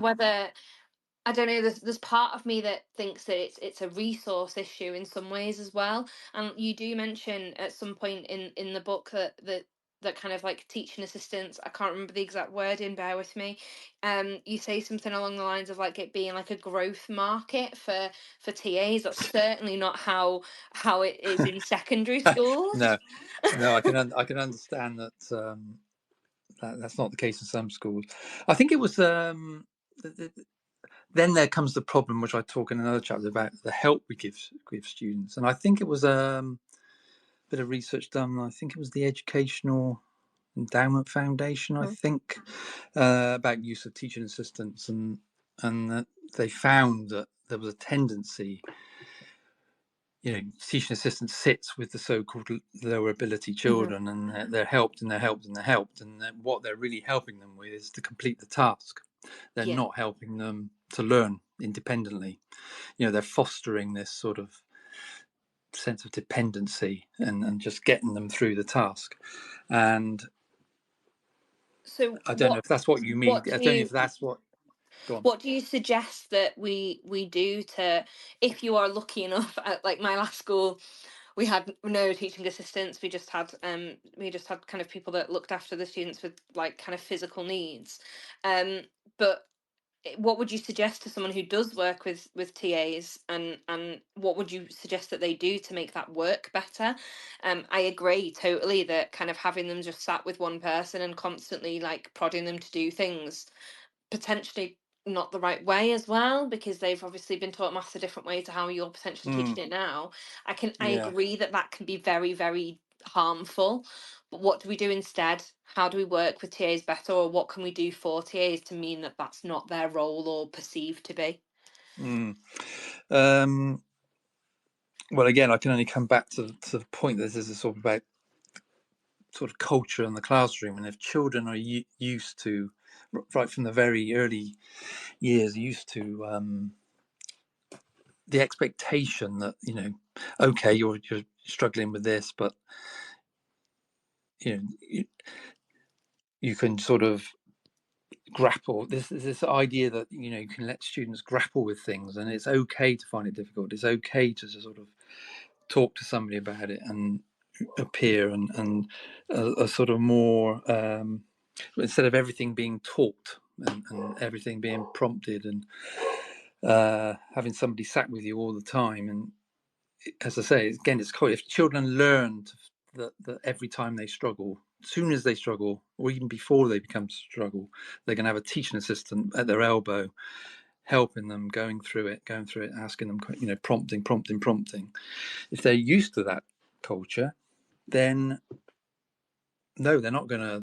whether, I don't know. There's part of me that thinks that it's a resource issue in some ways as well. And you do mention at some point in the book that kind of like teaching assistants. I can't remember the exact wording. Bear with me. You say something along the lines of like it being like a growth market for TAs. That's certainly not how it is in secondary schools. No, no, I can understand that, that's not the case in some schools. I think it was, then there comes the problem, which I talk in another chapter about the help we give students, and I think it was a bit of research done. I think it was the Educational Endowment Foundation, I Mhm. think, about use of teaching assistants, and that they found that there was a tendency, teaching assistants sits with the so-called lower ability Mhm. children, and they're helped and they're helped and they're helped, and that what they're really helping them with is to complete the task. They're Yeah. not helping them to learn independently. They're fostering this sort of sense of dependency, and just getting them through the task. And So I don't know if that's what you mean. what I do don't know you if that's what. Go on. what do you suggest that we do to, if you are lucky enough, at like my last school, we had no teaching assistants. We just had kind of people that looked after the students with like kind of physical needs. But what would you suggest to someone who does work with TAs, and what would you suggest that they do to make that work better? I agree totally that kind of having them just sat with one person and constantly like prodding them to do things, potentially not the right way as well, because they've obviously been taught maths a different way to how you're potentially Mm, teaching it now. I yeah. agree that that can be very, very harmful. But what do we do instead? How do we work with TAs better, or what can we do for TAs to mean that that's not their role or perceived to be? Mm. Um, well, again, I can only come back to the point that this is sort of about sort of culture in the classroom, and if children are used to, right from the very early years, used to, the expectation that, okay, you're struggling with this, but you can sort of grapple. This idea that you can let students grapple with things, and it's okay to find it difficult. It's okay to sort of talk to somebody about it and appear, and a sort of more, instead of everything being taught, and everything being prompted, and having somebody sat with you all the time. And as I say, again, it's quite, if children learn that every time they struggle, as soon as they struggle, or even before they become struggle, they're going to have a teaching assistant at their elbow, helping them, going through it, asking them, prompting. If they're used to that culture, then no, they're not going to